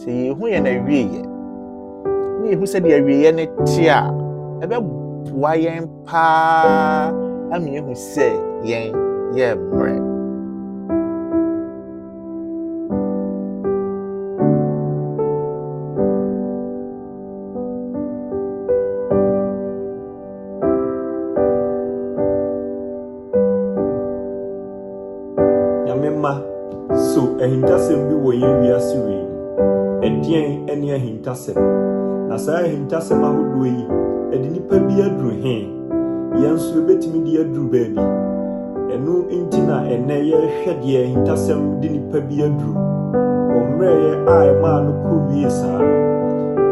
sɛ yɛhu yɛ na wieyɛ na yɛhu sɛ deɛ wieyɛ ne te a ɛbɛboa yɛn paa ama yɛhu sɛ yɛn yɛ mmerɛ. Nyamema so ahintasɛm bi wɔ yɛn wiase wei ɛdeɛn ɛne ahintasɛm na saa ahintasɛm ahodoɔ yi ɛde nipa bi aduru hɛn yɛn nso yɛbɛtumi de aduru baabi ɛno nti na ɛnɛ yɛhwɛ deɛ ahintasɛm de nipa bi aduru wɔ mmerɛ a ɛmaa no kɔ wie saa no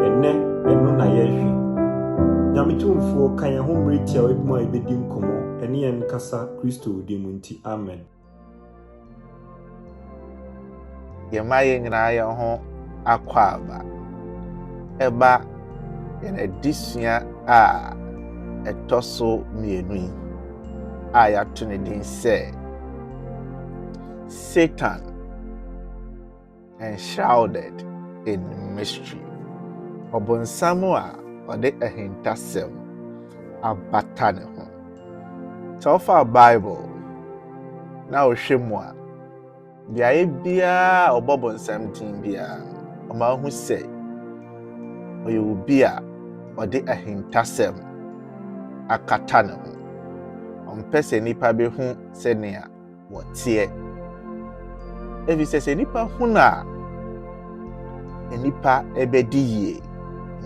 ɛnɛ ɛno na yɛhwɛ nyametumfoɔ ka yɛn ho mmere tia wɔ mu a yɛbɛdi nkɔmmɔ ɛne yɛn kasa Kristo di mu nti amen. Yɛma yɛn nyinaa yɛn ho akɔ aba ɛba yɛn adesua a ɛtɔ so mmienu yi a yɛato ne din sɛ Satan Enshrouded in Mystery. Ɔbonsam a ɔde ahintasɛm abata ne ho. Sɛ wofa Bible na wohwɛ mu a beaeɛ biara ɔbɔ bonsam din biara ɔma ho sɛ ɔyɛ obi a ɔde ahintasɛm akata ne ho. Ɔmpɛ sɛ nipa bɛhu sɛnea wɔteɛ. Ɛfiri sɛ nipa hu na nipa ɛbɛdi yie,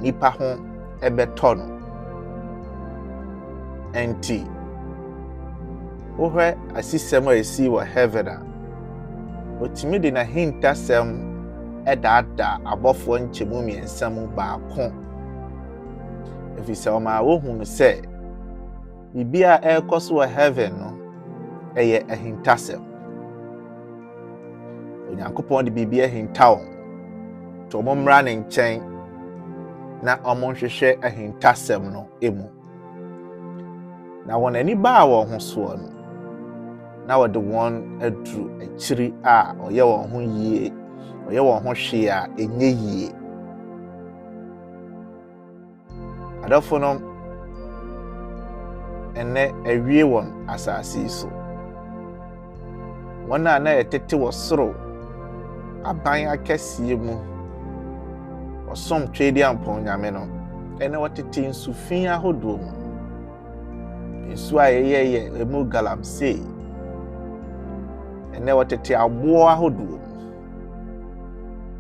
nipa ho ɛbɛtɔ no. Ɛnti wohwɛ asisɛm a ɛsi wɔ heaven a otimi de na hintasɛm ɛdaadaa abɔfoɔ nkyɛmu mmiɛnsa mu baako. Ɛfiri sɛ ɔma wohu no sɛ biribi a ɛrekɔ so wɔ heaven no ɛyɛ ahintasɛm. Onyankopɔn de biribi ahinta wɔn nti ɔmo mmra ne nkyɛn na ɔmo nhwehwɛ ahintasɛm no emu. Na wɔn ani baa wɔn ho soɔ no na wɔde wɔn aduru akyiri a ɔyɛ wɔn ho yie, ɔyɛ wɔn ho hwee a ɛnyɛ yie. Adɔfo no ɛnɛ awie wɔn asase yi so. Wɔn a na yɛtete wɔ soro aban akɛseɛ mu ɔsom twɛdi ampɔn nyame no ɛnɛ wɔtete nsufin ahodoɔ mu. Nsu a yɛyɛ emu galamsey. Ɛnɛ wɔtete aboɔ ahodoɔ mu.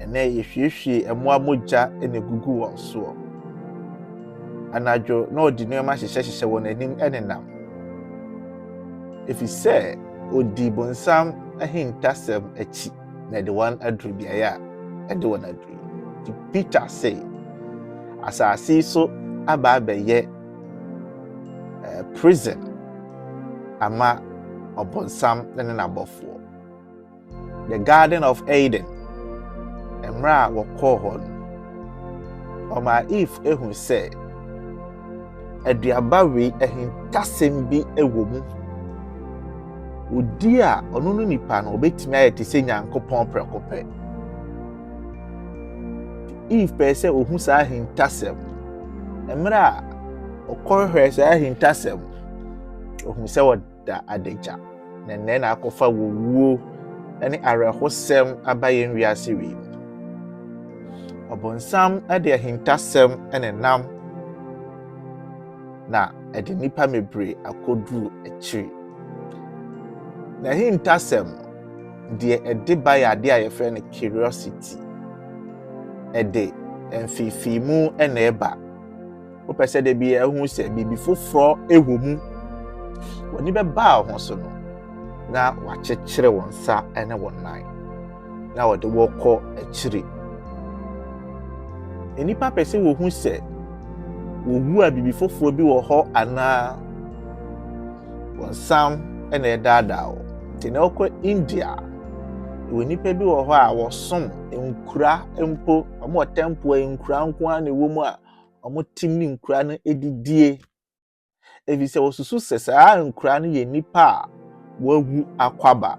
Ɛnɛ yɛhwiehwie ɛmoa mogya ɛna egugu wɔn soɔ. Anadwo na ɔde nneɛma hyehyɛ wɔn anim ɛnenam. Ɛfiri sɛ odi bonsam ahintasɛm akyi na ɛde wɔn aduru beaeɛ a ɛde wɔn aduru. Nti Peter sɛ asase yi so aba abɛyɛ prison ama ɔbonsam ne n'abɔfoɔ. The Garden of Eden mmerɛ a wɔkɔɔ hɔ no ɔma Eve ehu sɛ aduaba wei ahintasɛm bi ɛwɔ mu. Odi a ɔno no nipa no ɔbɛtumi ayɛ te sɛ Nyankopɔn prɛko pɛ. Eve pɛɛ sɛ ohu saa ahintasɛm. Mmerɛ a ɔkɔhwɛ saa ahintasɛm ohu sɛ wɔda adagya na nnɛ na akɔfa wɔwuo ɛne awerɛhosɛm aba yɛn wiase wei mu. Ɔbonsam ɛde ahintasɛm ɛnenam na ɛde nipa mebree akɔduru akyiri. Na ahintasɛm deɛ ɛde ba yɛ ade a yɛfrɛ no curiosity. Ɛde mfifimu ɛna ɛba. Wopɛ sɛ de bi ɛhu sɛ biribi foforɔ ɛwɔ mu. Wɔni bɛbaa ho so no na wakyekyere wɔn nsa ɛne wɔn nan na wɔde wɔkɔ akyiri. Nipa pɛ sɛ wɔhu sɛ wɔwu a biribi foforɔ bi wɔ hɔ anaa wɔn sam ɛna ɛdaadaa wɔ. Nti na wɔkɔ India ɛwɔ nipa bi wɔ hɔ a wɔsom nkura mpo ɔmo wɔ temple nkura nko ara na ɛwɔ mu a ɔmo tim ne nkura no edidie. Ɛfiri sɛ wɔsusu sɛ saa nkura no yɛ nipa a wawu akwaba.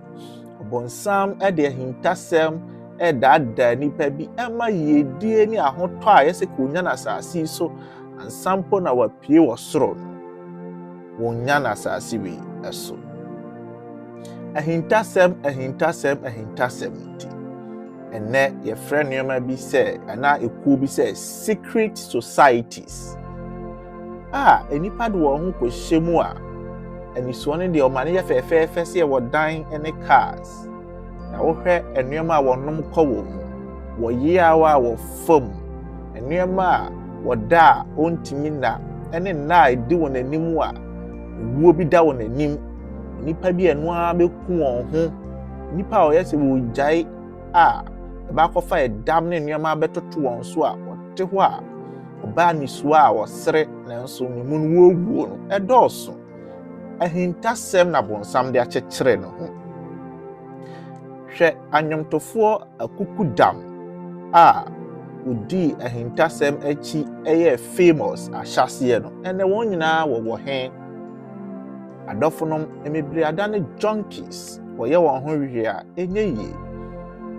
Ɔbonsam ɛde ahintasɛm ɛdaadaa nipa bi ɛma yiedie ne ahotɔ a yɛsɛ ka onya n'asase so ansampo na wapue wɔ soro no wonya n'asase wei ɛso. Ahintasɛm nti ɛnɛ yɛfrɛ nneɛma bi sɛ anaa ekuo bi sɛ secret societies nipa de wɔn ho kɔhyɛ mu a anisoɔ no deɛ ɔma ne yɛ fɛɛfɛɛfɛ sɛ yɛwɔ dan ne cars na wohwɛ nneɛma a wɔnom kɔ wɔ mu wɔyeawa a wɔfa mu nneɛma a wɔda a ɔntumi na ɛne nna a ɛdi wɔn anim a owuo bi da wɔn anim nipa bi ɛno ara bɛku wɔn ho nipa a ɔyɛ sɛ wɔgyae a ɛbaakɔfa ɛdam ne nneɛma bɛtoto wɔn so a ɔte hɔ a ɔbaa nisuo a wɔsere nanso ne mu no wɔwuo no ɛdɔɔso. Ahintasɛm na bonsam de akyekyere no ho. Hwɛ anwomtofoɔ akukudam a odi ahintasɛm akyi ɛyɛ famous ahyɛseɛ no ɛnɛ wɔn nyinaa wɔwɔ he. Adɔfonom emebreada ne junkies wɔyɛ wɔn ho hwehwɛ a ɛnyɛ yie.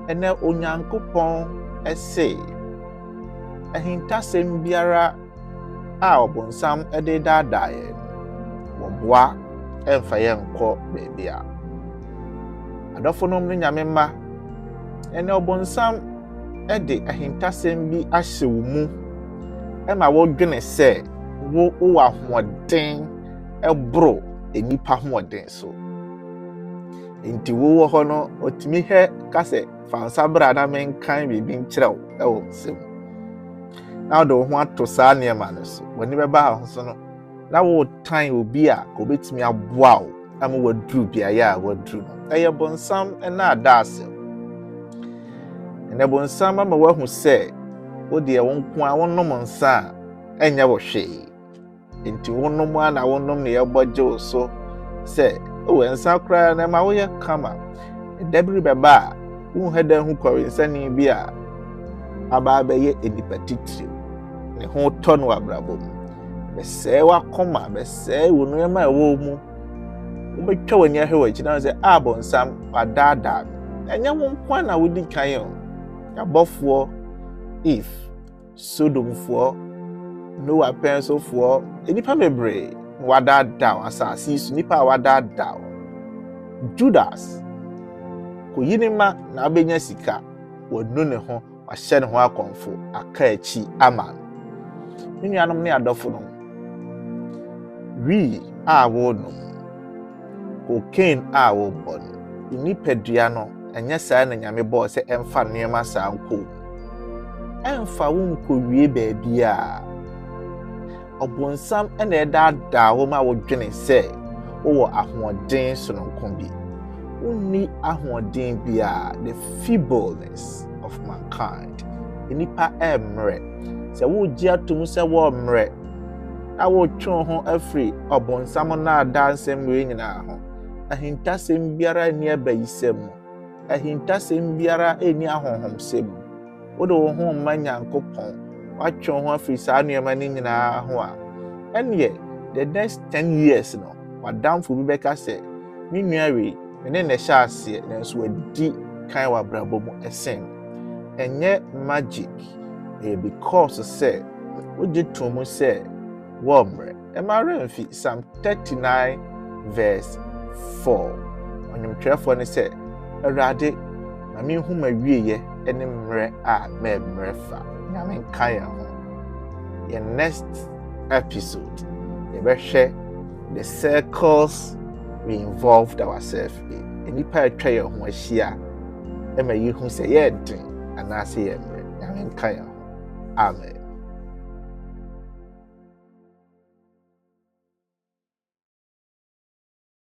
Ɛnɛ Onyankopɔn ɛse ahintasɛm biara a ɔbonsam ɛde daadaa yɛn wɔboa ɛmfa yɛn nkɔ baabi a. Adɔfonom ne nyame mma ɛnɛ ɔbonsam ɛde ahintasɛm bi ahyɛ wo mu ɛma wɔdwene sɛ wowɔ ahoɔden ɛboro enipa hoɔden so. Nti wowɔ hɔ no otumi hɛ kasɛ fansa bra na menkan biribi nkyerɛw ɛwɔ nsɛm na wode wo ho ato saa nneɛma no so w'ani bɛba ho so no na wotan obi a ka obetumi aboa wo ama waduru biayɛ a waduru no ɛyɛ bonsam ɛna adaasɛm. Ɛnɛ bonsam ama wahu sɛ wodeɛ wo nko a wonom nsa a ɛnyɛ wo hwee nti wonom a na wonom ne yɛbɔ gye wo so sɛ nsa koraa na ma woyɛ kama dabiri bɛba a wohu da hu kɔrensani bi a aba bɛyɛ enipa titiri ne ho tɔ no abrabɔ mu bɛsɛe wakoma bɛsɛe wo nneɛma a ɛwɔ mu wobɛtwa w'ani ahwɛ w'akyi na sɛ bonsam wadaadaa ɛnyɛ wo nko na wodi kan o. Yabɔfoɔ Eve, Sodomfoɔ, Noah pɛnsofoɔ enipa bebree wadaadaa asase so nipa a wadaadaa Judas koyi ne ma na abenya sika wɔnu ne ho wahyɛ ne ho akɔmfo aka akyi ama no. Me nuanom ne adɔfo no wi a wɔnom cocaine a wɔbɔ no nipadua no ɛnyɛ saa na nyame bɔɔ sɛ ɛmfa nneɛma saa nkɔ ɛmfa wo nkɔwie baabi a ɔbonsam ɛna ɛdaadaa wo ma wodwene sɛ wowɔ ahoɔden sononko bi. Wonni ahoɔden bi a the feebleness of mankind nipa ɛmmerɛ sɛ wogye atom sɛ wɔmmerɛ na wotwe ho afiri ɔbonsam na adansɛm wei nyinaa ho. Ahintasɛm biara ni abayisɛm mu ahintasɛm biara ni ahonhomsɛm mu wode wo ho mma Nyankopɔn watwe ho afiri saa nneɛma no nyinaa ho a ɛneɛ the next 10 years no wadamfo bi bɛka sɛ me nua wei mene ne hyɛ aseɛ nanso wadi kan wɔ abrabɔ mu ɛsen. Ɛnyɛ magic because sɛ wogye to mu sɛ wɔmmerɛ. Ɛmara mfi Psalm 39 verse 4 ɔnwomtwerɛfoɔ ne sɛ Awurade ma menhu mawieyɛ ne mmerɛ a mɛmmerɛ fa. Nyame nka yɛn ho. Yɛn next episode yɛbɛhwɛ the circles we involved ourselves in. Enipa atwa yɛn ho ahyia ɛma yɛhu sɛ yɛden anaasɛ yɛmmerɛ. Nyame nka yɛn ho. Amen.